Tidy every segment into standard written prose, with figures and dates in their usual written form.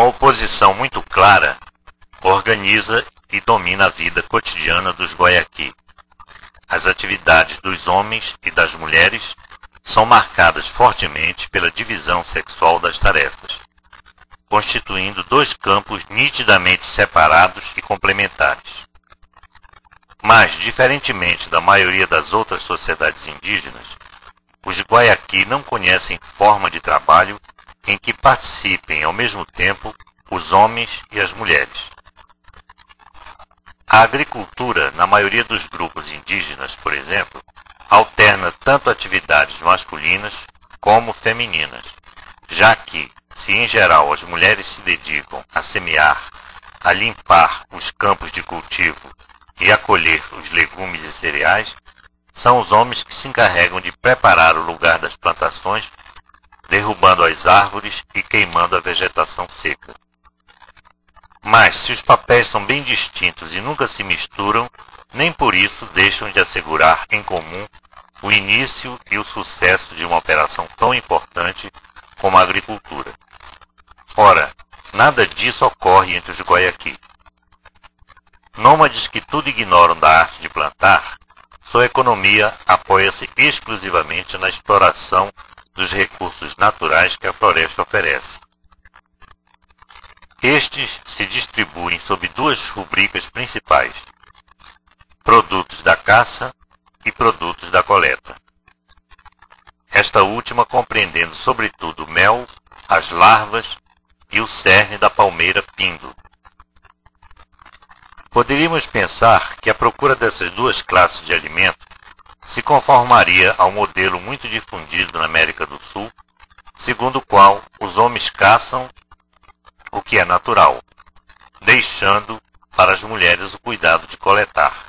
oposição muito clara organiza e domina a vida cotidiana dos Guaiaqui. As atividades dos homens e das mulheres são marcadas fortemente pela divisão sexual das tarefas, constituindo dois campos nitidamente separados e complementares. Mas, diferentemente da maioria das outras sociedades indígenas, os Guaiaqui não conhecem forma de trabalho em que participem ao mesmo tempo os homens e as mulheres. A agricultura, na maioria dos grupos indígenas, por exemplo, alterna tanto atividades masculinas como femininas, já que, se em geral as mulheres se dedicam a semear, a limpar os campos de cultivo e a colher os legumes e cereais, são os homens que se encarregam de preparar o lugar das plantações, derrubando as árvores e queimando a vegetação seca. Mas, se os papéis são bem distintos e nunca se misturam, nem por isso deixam de assegurar em comum o início e o sucesso de uma operação tão importante como a agricultura. Ora, nada disso ocorre entre os Guaiaqui. Nômades que tudo ignoram da arte de plantar, sua economia apoia-se exclusivamente na exploração dos recursos naturais que a floresta oferece. Estes se distribuem sob duas rubricas principais: produtos da caça e produtos da coleta. Esta última compreendendo sobretudo o mel, as larvas e o cerne da palmeira pindo. Poderíamos pensar que a procura dessas duas classes de alimento se conformaria ao modelo muito difundido na América do Sul, segundo o qual os homens caçam o que é natural, deixando para as mulheres o cuidado de coletar.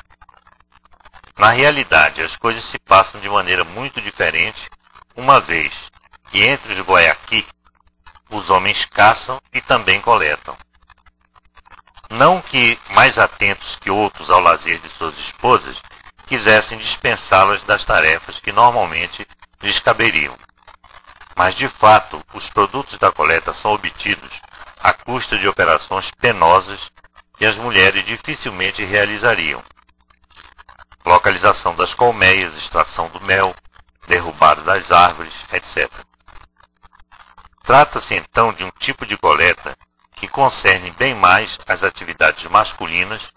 Na realidade, as coisas se passam de maneira muito diferente, uma vez que entre os Guaiaqui, os homens caçam e também coletam. Não que, mais atentos que outros ao lazer de suas esposas, quisessem dispensá-las das tarefas que normalmente lhes caberiam. Mas, de fato, os produtos da coleta são obtidos à custa de operações penosas que as mulheres dificilmente realizariam. Localização das colmeias, extração do mel, derrubada das árvores, etc. Trata-se então de um tipo de coleta que concerne bem mais as atividades masculinas,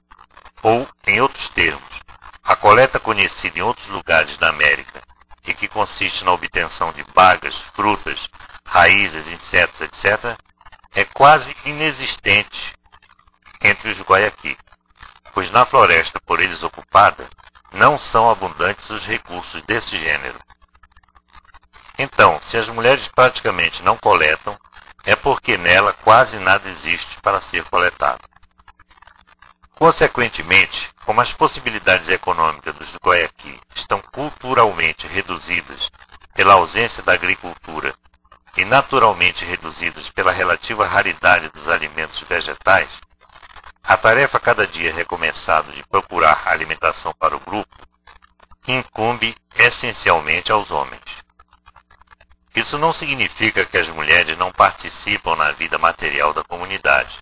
ou, em outros termos, a coleta conhecida em outros lugares da América e que consiste na obtenção de bagas, frutas, raízes, insetos, etc., é quase inexistente entre os Guaiaqui, pois na floresta por eles ocupada não são abundantes os recursos desse gênero. Então, se as mulheres praticamente não coletam, é porque nela quase nada existe para ser coletado. Consequentemente, como as possibilidades econômicas dos Guaiaqui estão culturalmente reduzidas pela ausência da agricultura e naturalmente reduzidas pela relativa raridade dos alimentos vegetais, a tarefa cada dia recomeçada de procurar alimentação para o grupo incumbe essencialmente aos homens. Isso não significa que as mulheres não participam na vida material da comunidade.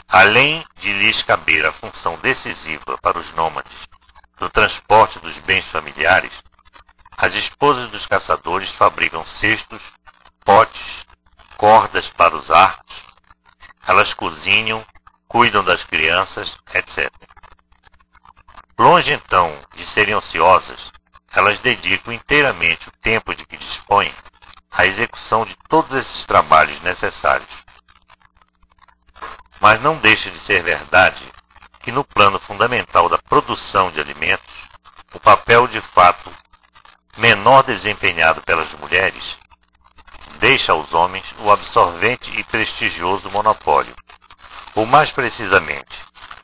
Além de lhes caber a função decisiva para os nômades do transporte dos bens familiares, as esposas dos caçadores fabricam cestos, potes, cordas para os arcos, elas cozinham, cuidam das crianças, etc. Longe então de serem ociosas, elas dedicam inteiramente o tempo de que dispõem à execução de todos esses trabalhos necessários. Mas não deixa de ser verdade que no plano fundamental da produção de alimentos, o papel de fato menor desempenhado pelas mulheres deixa aos homens o absorvente e prestigioso monopólio. Ou mais precisamente,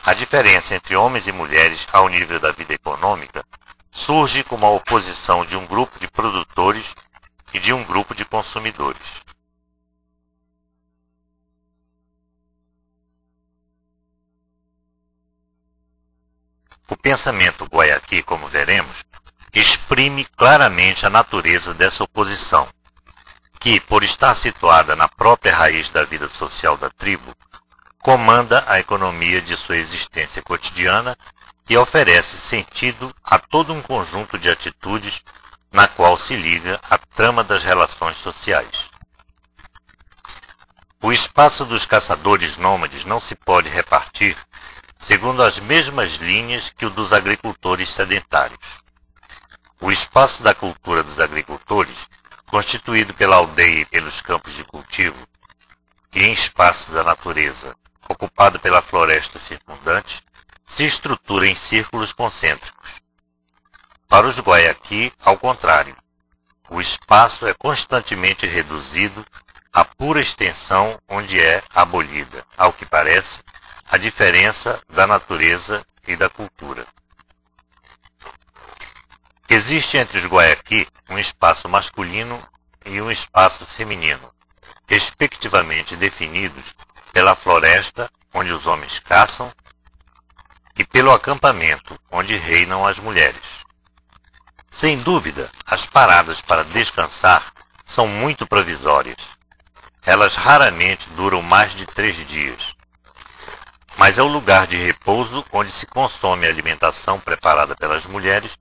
a diferença entre homens e mulheres ao nível da vida econômica surge como a oposição de um grupo de produtores e de um grupo de consumidores. O pensamento Guaiaqui, como veremos, exprime claramente a natureza dessa oposição, que, por estar situada na própria raiz da vida social da tribo, comanda a economia de sua existência cotidiana e oferece sentido a todo um conjunto de atitudes na qual se liga a trama das relações sociais. O espaço dos caçadores nômades não se pode repartir segundo as mesmas linhas que o dos agricultores sedentários. O espaço da cultura dos agricultores, constituído pela aldeia e pelos campos de cultivo, e em espaço da natureza, ocupado pela floresta circundante, se estrutura em círculos concêntricos. Para os Guayaqui, ao contrário, o espaço é constantemente reduzido à pura extensão onde é abolida, ao que parece, a diferença da natureza e da cultura. Existe entre os Guayaqui um espaço masculino e um espaço feminino, respectivamente definidos pela floresta, onde os homens caçam, e pelo acampamento, onde reinam as mulheres. Sem dúvida, as paradas para descansar são muito provisórias. Elas raramente duram mais de 3 dias. Mas é o lugar de repouso onde se consome a alimentação preparada pelas mulheres,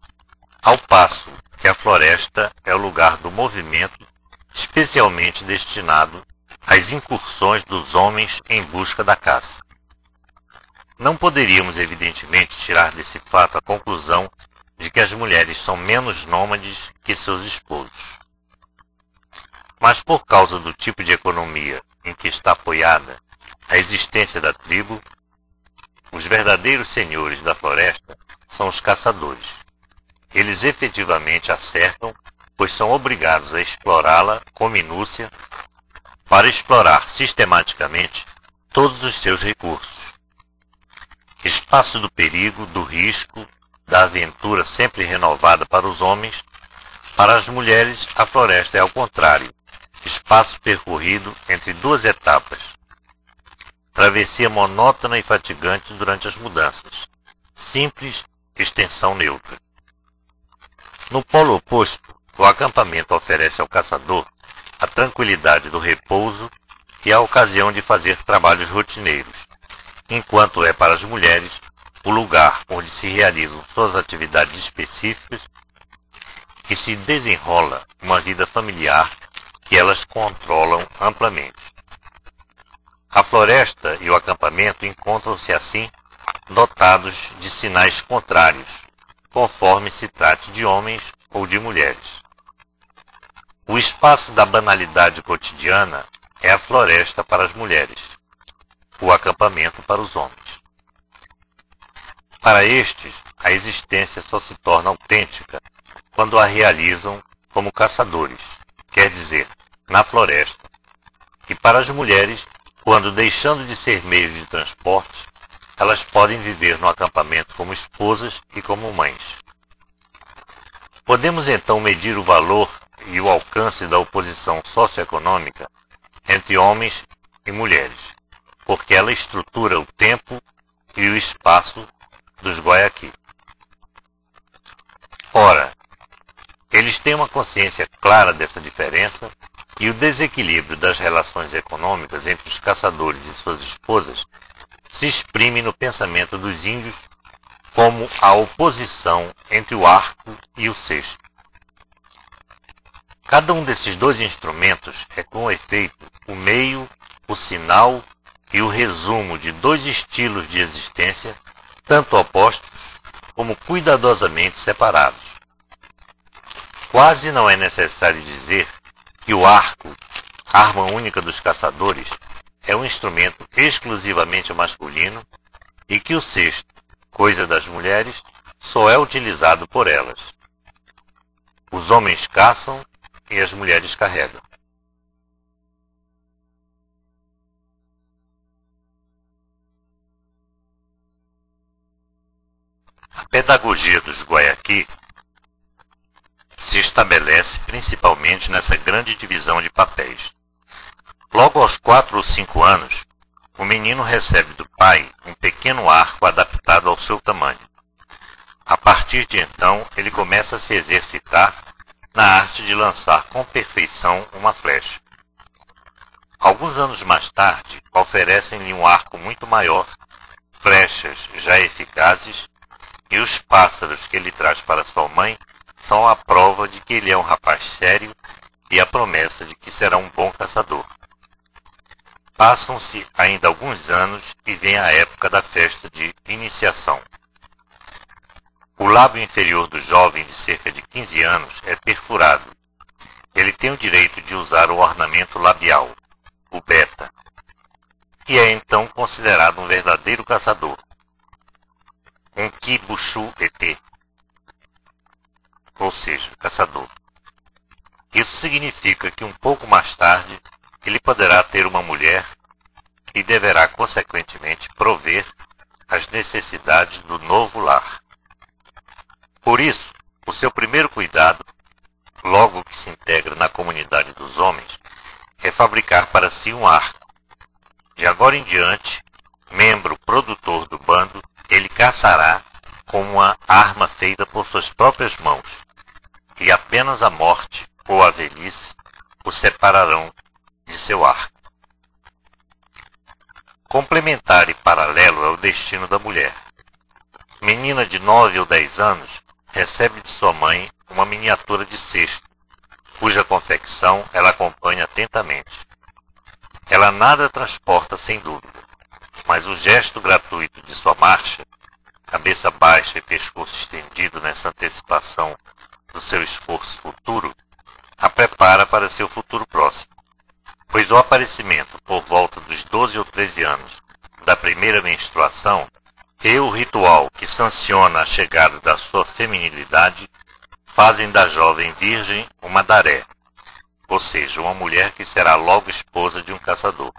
ao passo que a floresta é o lugar do movimento especialmente destinado às incursões dos homens em busca da caça. Não poderíamos, evidentemente, tirar desse fato a conclusão de que as mulheres são menos nômades que seus esposos. Mas por causa do tipo de economia em que está apoiada a existência da tribo, os verdadeiros senhores da floresta são os caçadores. Eles efetivamente a cercam, pois são obrigados a explorá-la com minúcia para explorar sistematicamente todos os seus recursos. Espaço do perigo, do risco, da aventura sempre renovada para os homens, para as mulheres a floresta é ao contrário, espaço percorrido entre 2 etapas. Travessia monótona e fatigante durante as mudanças. Simples, extensão neutra. No polo oposto, o acampamento oferece ao caçador a tranquilidade do repouso e a ocasião de fazer trabalhos rotineiros, enquanto é para as mulheres o lugar onde se realizam suas atividades específicas e se desenrola uma vida familiar que elas controlam amplamente. A floresta e o acampamento encontram-se assim dotados de sinais contrários, conforme se trate de homens ou de mulheres. O espaço da banalidade cotidiana é a floresta para as mulheres, o acampamento para os homens. Para estes, a existência só se torna autêntica quando a realizam como caçadores, quer dizer, na floresta, e para as mulheres, quando, deixando de ser meios de transporte, elas podem viver no acampamento como esposas e como mães. Podemos então medir o valor e o alcance da oposição socioeconômica entre homens e mulheres, porque ela estrutura o tempo e o espaço dos Guayaqui. Ora, eles têm uma consciência clara dessa diferença e o desequilíbrio das relações econômicas entre os caçadores e suas esposas se exprime no pensamento dos índios como a oposição entre o arco e o cesto. Cada um desses 2 instrumentos é, com efeito, o meio, o sinal e o resumo de 2 estilos de existência, tanto opostos como cuidadosamente separados. Quase não é necessário dizer que o arco, arma única dos caçadores, é um instrumento exclusivamente masculino e que o cesto, coisa das mulheres, só é utilizado por elas. Os homens caçam e as mulheres carregam. A pedagogia dos Guayaqui se estabelece principalmente nessa grande divisão de papéis. Logo aos 4 ou 5 anos, o menino recebe do pai um pequeno arco adaptado ao seu tamanho. A partir de então, ele começa a se exercitar na arte de lançar com perfeição uma flecha. Alguns anos mais tarde, oferecem-lhe um arco muito maior, flechas já eficazes, e os pássaros que ele traz para sua mãe são a prova de que ele é um rapaz sério e a promessa de que será um bom caçador. Passam-se ainda alguns anos e vem a época da festa de iniciação. O lábio inferior do jovem de cerca de 15 anos é perfurado. Ele tem o direito de usar o ornamento labial, o beta, e é então considerado um verdadeiro caçador, um Kibushu ET, ou seja, caçador. Isso significa que um pouco mais tarde ele poderá ter uma mulher e deverá, consequentemente, prover as necessidades do novo lar. Por isso, o seu primeiro cuidado, logo que se integra na comunidade dos homens, é fabricar para si um arco. De agora em diante, membro produtor do bando, ele caçará com uma arma feita por suas próprias mãos, e apenas a morte ou a velhice o separarão de seu arco. Complementar e paralelo é o destino da mulher. Menina de 9 ou 10 anos recebe de sua mãe uma miniatura de cesto, cuja confecção ela acompanha atentamente. Ela nada transporta sem dúvida, mas o gesto gratuito de sua marcha, cabeça baixa e pescoço estendido nessa antecipação do seu esforço futuro, a prepara para seu futuro próximo, pois o aparecimento por volta dos 12 ou 13 anos da primeira menstruação e o ritual que sanciona a chegada da sua feminilidade fazem da jovem virgem uma daré, ou seja, uma mulher que será logo esposa de um caçador.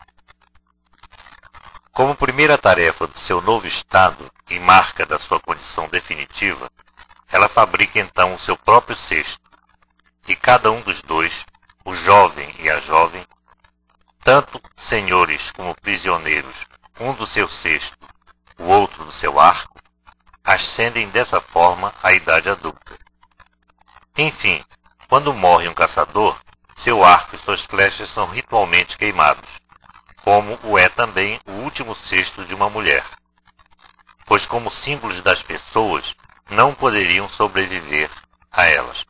Como primeira tarefa do seu novo estado e marca da sua condição definitiva, ela fabrica então o seu próprio cesto, e cada um dos dois, o jovem e a jovem, tanto senhores como prisioneiros, um do seu cesto, o outro do seu arco, ascendem dessa forma à idade adulta. Enfim, quando morre um caçador, seu arco e suas flechas são ritualmente queimados, como o é também o último cesto de uma mulher, pois como símbolos das pessoas não poderiam sobreviver a elas.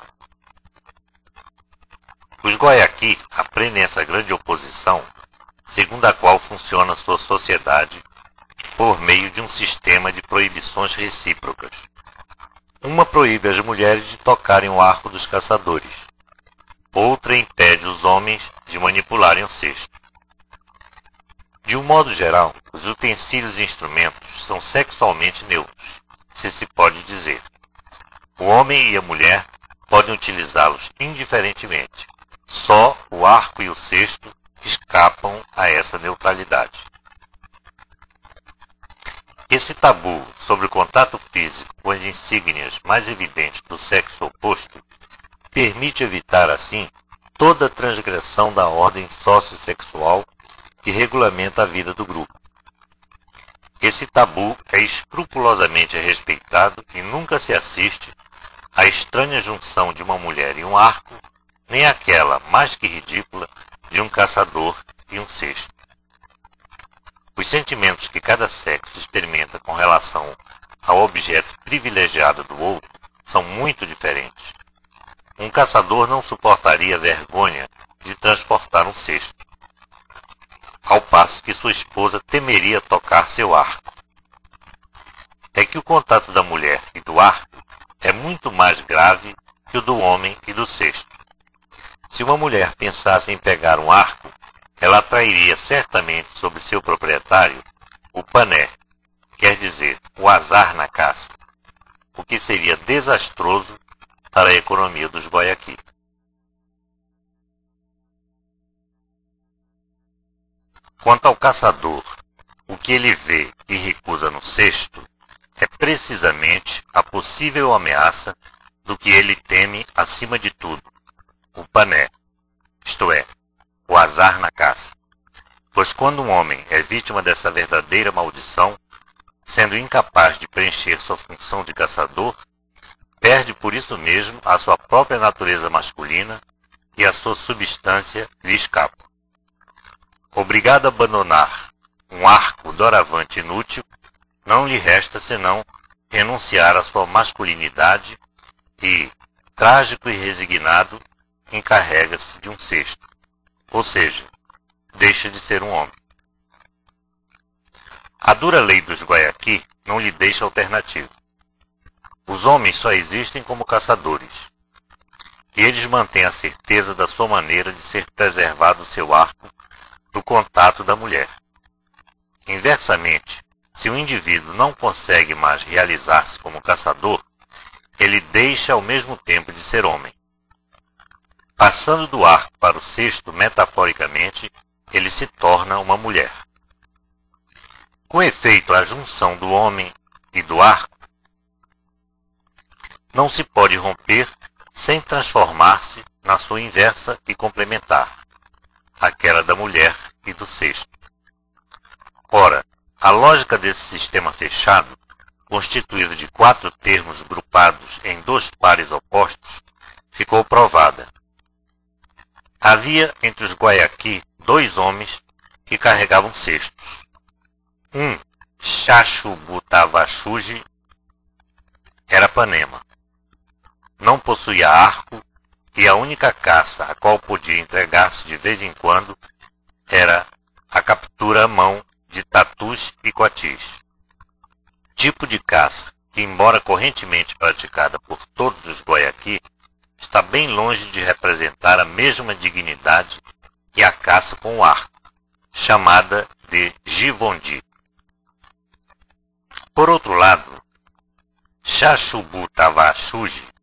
Os Guayaqui aprendem essa grande oposição, segundo a qual funciona sua sociedade, por meio de um sistema de proibições recíprocas. Uma proíbe as mulheres de tocarem o arco dos caçadores, outra impede os homens de manipularem o cesto. De um modo geral, os utensílios e instrumentos são sexualmente neutros, se pode dizer. O homem e a mulher podem utilizá-los indiferentemente. Só o arco e o cesto escapam a essa neutralidade. Esse tabu sobre o contato físico com as insígnias mais evidentes do sexo oposto permite evitar, assim, toda transgressão da ordem sociossexual que regulamenta a vida do grupo. Esse tabu é escrupulosamente respeitado e nunca se assiste à estranha junção de uma mulher e um arco, nem aquela, mais que ridícula, de um caçador e um cesto. Os sentimentos que cada sexo experimenta com relação ao objeto privilegiado do outro são muito diferentes. Um caçador não suportaria a vergonha de transportar um cesto, ao passo que sua esposa temeria tocar seu arco. É que o contato da mulher e do arco é muito mais grave que o do homem e do cesto. Se uma mulher pensasse em pegar um arco, ela atrairia certamente sobre seu proprietário o pané, quer dizer, o azar na caça, o que seria desastroso para a economia dos Guayaqui. Quanto ao caçador, o que ele vê e recusa no cesto é precisamente a possível ameaça do que ele teme acima de tudo, o pané, isto é, o azar na caça. Pois quando um homem é vítima dessa verdadeira maldição, sendo incapaz de preencher sua função de caçador, perde por isso mesmo a sua própria natureza masculina e a sua substância lhe escapa. Obrigado a abandonar um arco doravante inútil, não lhe resta senão renunciar à sua masculinidade e, trágico e resignado, encarrega-se de um cesto, ou seja, deixa de ser um homem. A dura lei dos Guayaqui não lhe deixa alternativa. Os homens só existem como caçadores, e eles mantêm a certeza da sua maneira de ser preservado seu arco do contato da mulher. Inversamente, se o indivíduo não consegue mais realizar-se como caçador, ele deixa ao mesmo tempo de ser homem. Passando do arco para o cesto, metaforicamente, ele se torna uma mulher. Com efeito, a junção do homem e do arco não se pode romper sem transformar-se na sua inversa e complementar, aquela da mulher e do cesto. Ora, a lógica desse sistema fechado, constituído de 4 termos grupados em 2 pares opostos, ficou provada. Havia entre os Guayaqui 2 homens que carregavam cestos. Um, Xaxubutavaxuji, era Panema. Não possuía arco e a única caça a qual podia entregar-se de vez em quando era a captura à mão de tatus e coatis. Tipo de caça que, embora correntemente praticada por todos os Guayaqui, está bem longe de representar a mesma dignidade que a caça com o arco, chamada de Givondi. Por outro lado, Xaxubutavaxuji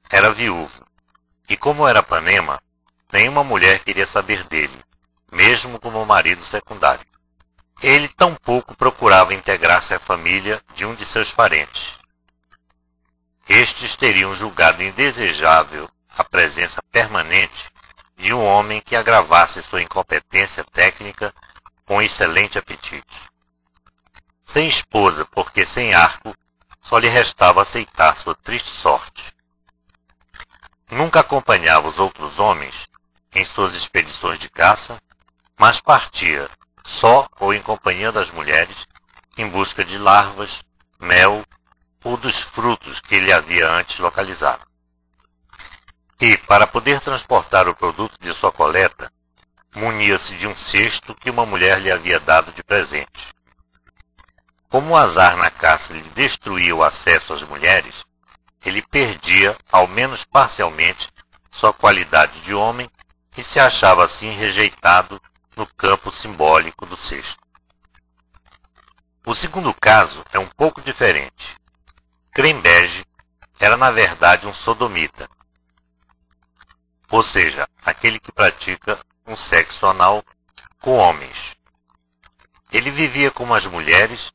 era viúvo, e como era Panema, nenhuma mulher queria saber dele, mesmo como marido secundário. Ele tampouco procurava integrar-se à família de um de seus parentes. Estes teriam julgado indesejável a presença permanente de um homem que agravasse sua incompetência técnica com excelente apetite. Sem esposa, porque sem arco, só lhe restava aceitar sua triste sorte. Nunca acompanhava os outros homens em suas expedições de caça, mas partia, só ou em companhia das mulheres, em busca de larvas, mel ou dos frutos que ele havia antes localizado. E, para poder transportar o produto de sua coleta, munia-se de um cesto que uma mulher lhe havia dado de presente. Como o azar na caça lhe destruía o acesso às mulheres, ele perdia, ao menos parcialmente, sua qualidade de homem e se achava assim rejeitado no campo simbólico do cesto. O segundo caso é um pouco diferente. Crembege era na verdade um sodomita, ou seja, aquele que pratica um sexo anal com homens. Ele vivia como as mulheres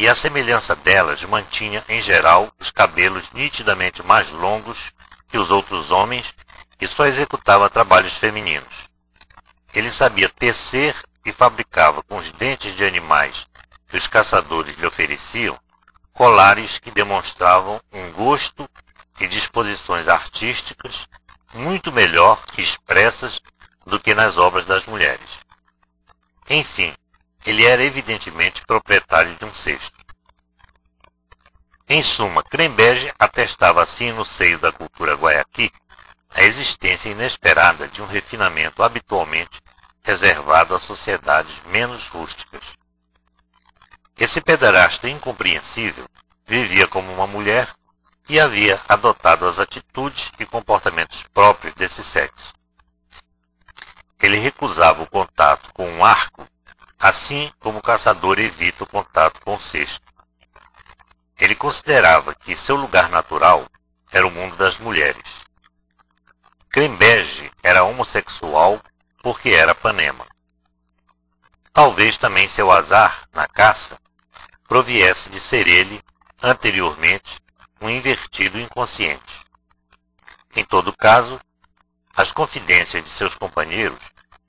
e, à semelhança delas, mantinha, em geral, os cabelos nitidamente mais longos que os outros homens e só executava trabalhos femininos. Ele sabia tecer e fabricava com os dentes de animais que os caçadores lhe ofereciam colares que demonstravam um gosto e disposições artísticas muito melhor expressas do que nas obras das mulheres. Enfim, ele era evidentemente proprietário de um cesto. Em suma, Crembege atestava assim no seio da cultura Guayaqui a existência inesperada de um refinamento habitualmente reservado a sociedades menos rústicas. Esse pederasta incompreensível vivia como uma mulher e havia adotado as atitudes e comportamentos próprios desse sexo. Ele recusava o contato com um arco, assim como o caçador evita o contato com o cesto. Ele considerava que seu lugar natural era o mundo das mulheres. Crembege era homossexual porque era Panema. Talvez também seu azar, na caça, proviesse de ser ele, anteriormente, um invertido inconsciente. Em todo caso, as confidências de seus companheiros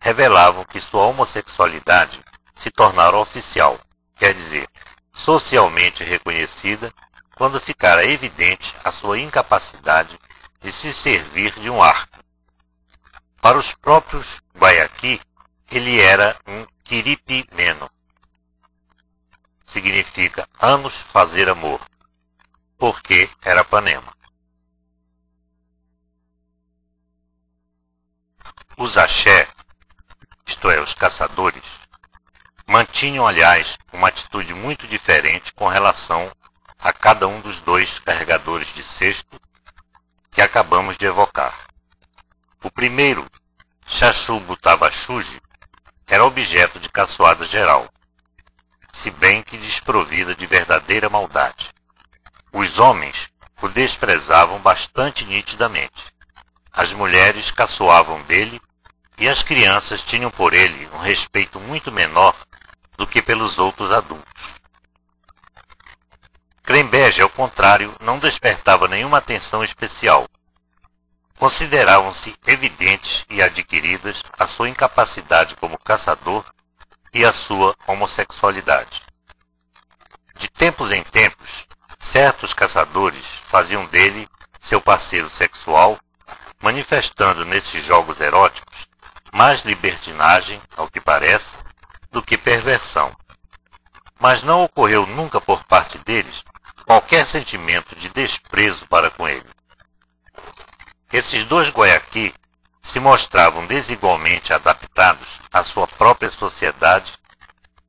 revelavam que sua homossexualidade se tornara oficial, quer dizer, socialmente reconhecida quando ficara evidente a sua incapacidade de se servir de um arco. Para os próprios Guayaqui, ele era um quiripimeno. Significa anos fazer amor, porque era Panema. Os axé, isto é, os caçadores, mantinham, aliás, uma atitude muito diferente com relação a cada um dos dois carregadores de cesto que acabamos de evocar. O primeiro, Xaxubutabaxuji, era objeto de caçoada geral, se bem que desprovida de verdadeira maldade. Os homens o desprezavam bastante nitidamente. As mulheres caçoavam dele e as crianças tinham por ele um respeito muito menor do que pelos outros adultos. Crembege, ao contrário, não despertava nenhuma atenção especial. Consideravam-se evidentes e adquiridas a sua incapacidade como caçador e a sua homossexualidade. De tempos em tempos, certos caçadores faziam dele seu parceiro sexual, manifestando nesses jogos eróticos mais libertinagem, ao que parece, do que perversão. Mas não ocorreu nunca por parte deles qualquer sentimento de desprezo para com ele. Esses dois Guayaqui se mostravam desigualmente adaptados à sua própria sociedade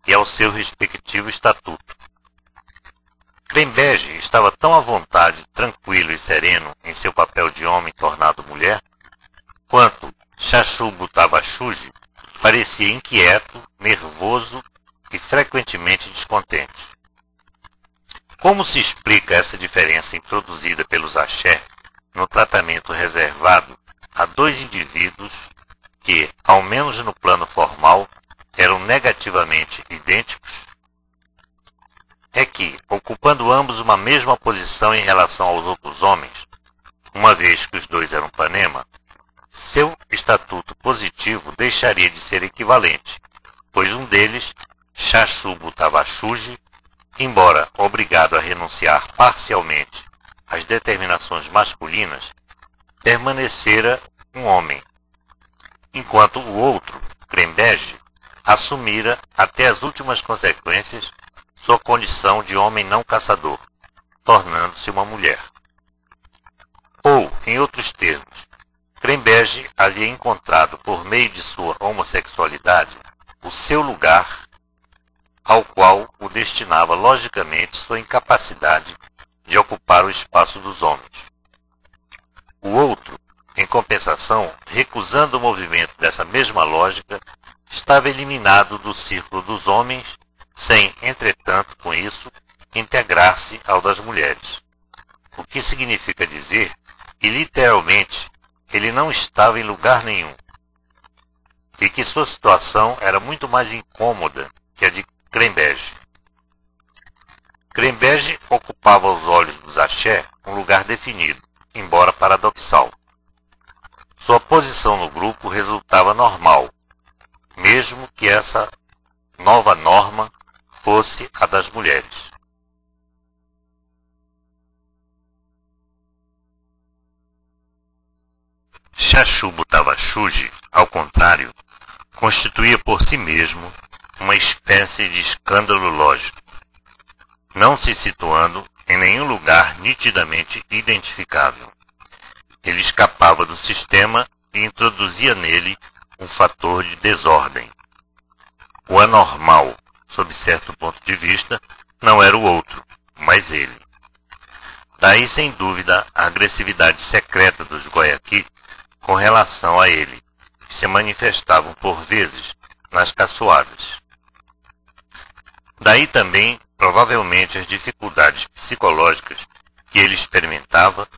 e ao seu respectivo estatuto. Crembege estava tão à vontade, tranquilo e sereno em seu papel de homem tornado mulher, quanto Xaxubutabaxuji parecia inquieto, nervoso e frequentemente descontente. Como se explica essa diferença introduzida pelos axé no tratamento reservado a dois indivíduos que, ao menos no plano formal, eram negativamente idênticos? É que, ocupando ambos uma mesma posição em relação aos outros homens, uma vez que os dois eram Panema, seu estatuto positivo deixaria de ser equivalente, pois um deles, Xaxubutabaxuji, embora obrigado a renunciar parcialmente às determinações masculinas, permanecera um homem, enquanto o outro, Crembege, assumira até as últimas consequências sua condição de homem não caçador, tornando-se uma mulher. Ou, em outros termos, Crembege havia encontrado, por meio de sua homossexualidade, o seu lugar, ao qual o destinava logicamente sua incapacidade de ocupar o espaço dos homens. O outro, em compensação, recusando o movimento dessa mesma lógica, estava eliminado do círculo dos homens, sem, entretanto, com isso, integrar-se ao das mulheres. O que significa dizer que, literalmente, ele não estava em lugar nenhum, e que sua situação era muito mais incômoda que a de Crembege. Crembege ocupava aos olhos dos axé um lugar definido, embora paradoxal. Sua posição no grupo resultava normal, mesmo que essa nova norma fosse a das mulheres. Xaxubutabaxuji, ao contrário, constituía por si mesmo uma espécie de escândalo lógico, não se situando em nenhum lugar nitidamente identificável. Ele escapava do sistema e introduzia nele um fator de desordem. O anormal, sob certo ponto de vista, não era o outro, mas ele. Daí, sem dúvida, a agressividade secreta dos Guayaqui com relação a ele, que se manifestavam por vezes nas caçoadas. Daí também, provavelmente, as dificuldades psicológicas que ele experimentava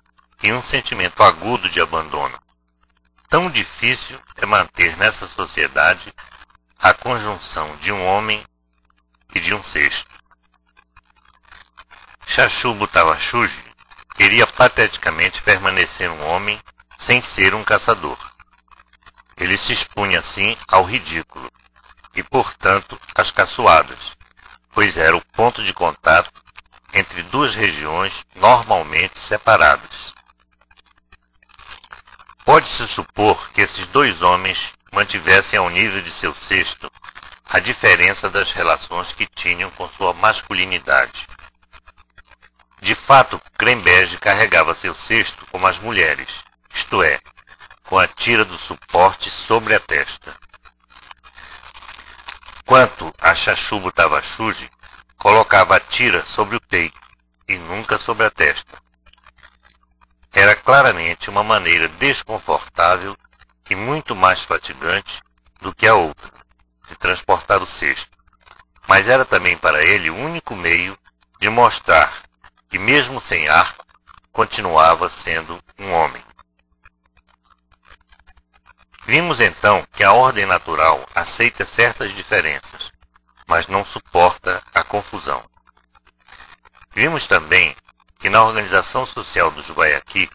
e um sentimento agudo de abandono. Tão difícil é manter nessa sociedade a conjunção de um homem e de um cesto. Xaxubutabaxuji queria pateticamente permanecer um homem sem ser um caçador. Ele se expunha assim ao ridículo e, portanto, às caçoadas, pois era o ponto de contato entre duas regiões normalmente separadas. Pode-se supor que esses dois homens mantivessem ao nível de seu cesto a diferença das relações que tinham com sua masculinidade. De fato, Crembege carregava seu cesto como as mulheres, isto é, com a tira do suporte sobre a testa. Quanto a Chachubo Tavachuji, colocava a tira sobre o peito e nunca sobre a testa. Era claramente uma maneira desconfortável e muito mais fatigante do que a outra, de transportar o cesto, mas era também para ele o único meio de mostrar que, mesmo sem arco, continuava sendo um homem. Vimos então que a ordem natural aceita certas diferenças, mas não suporta a confusão. Vimos também que na organização social dos Guayaqui,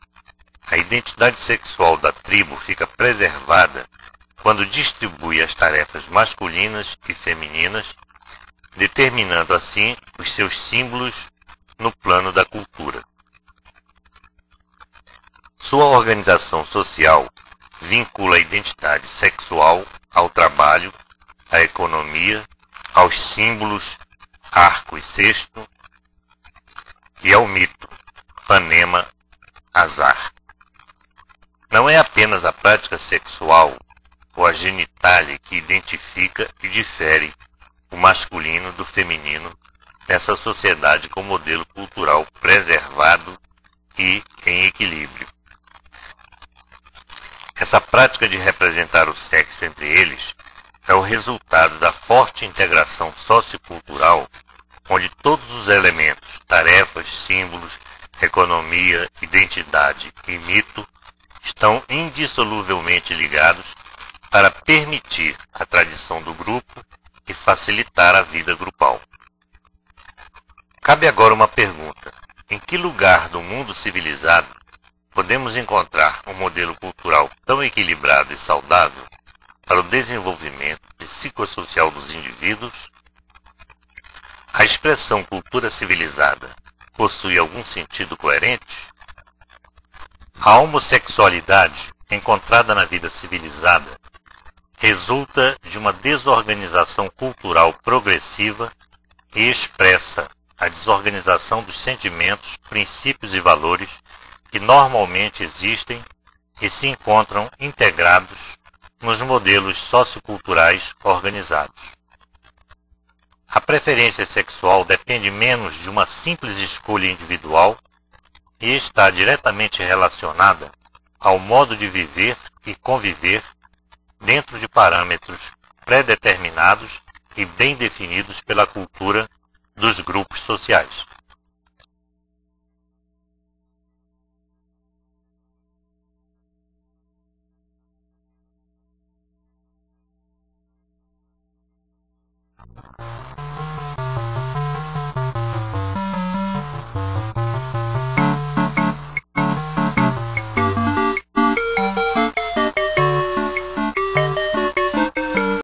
a identidade sexual da tribo fica preservada quando distribui as tarefas masculinas e femininas, determinando assim os seus símbolos no plano da cultura. Sua organização social vincula a identidade sexual ao trabalho, à economia, aos símbolos arco e cesto e ao mito Panema Azar. Não é apenas a prática sexual ou a genitália que identifica e difere o masculino do feminino nessa sociedade com modelo cultural preservado e em equilíbrio. Essa prática de representar o sexo entre eles é o resultado da forte integração sociocultural, onde todos os elementos, tarefas, símbolos, economia, identidade e mito estão indissoluvelmente ligados para permitir a tradição do grupo e facilitar a vida grupal. Cabe agora uma pergunta: em que lugar do mundo civilizado podemos encontrar um modelo cultural tão equilibrado e saudável para o desenvolvimento psicossocial dos indivíduos? A expressão cultura civilizada possui algum sentido coerente? A homossexualidade encontrada na vida civilizada resulta de uma desorganização cultural progressiva e expressa a desorganização dos sentimentos, princípios e valores que normalmente existem e se encontram integrados nos modelos socioculturais organizados. A preferência sexual depende menos de uma simples escolha individual e está diretamente relacionada ao modo de viver e conviver dentro de parâmetros pré-determinados e bem definidos pela cultura dos grupos sociais.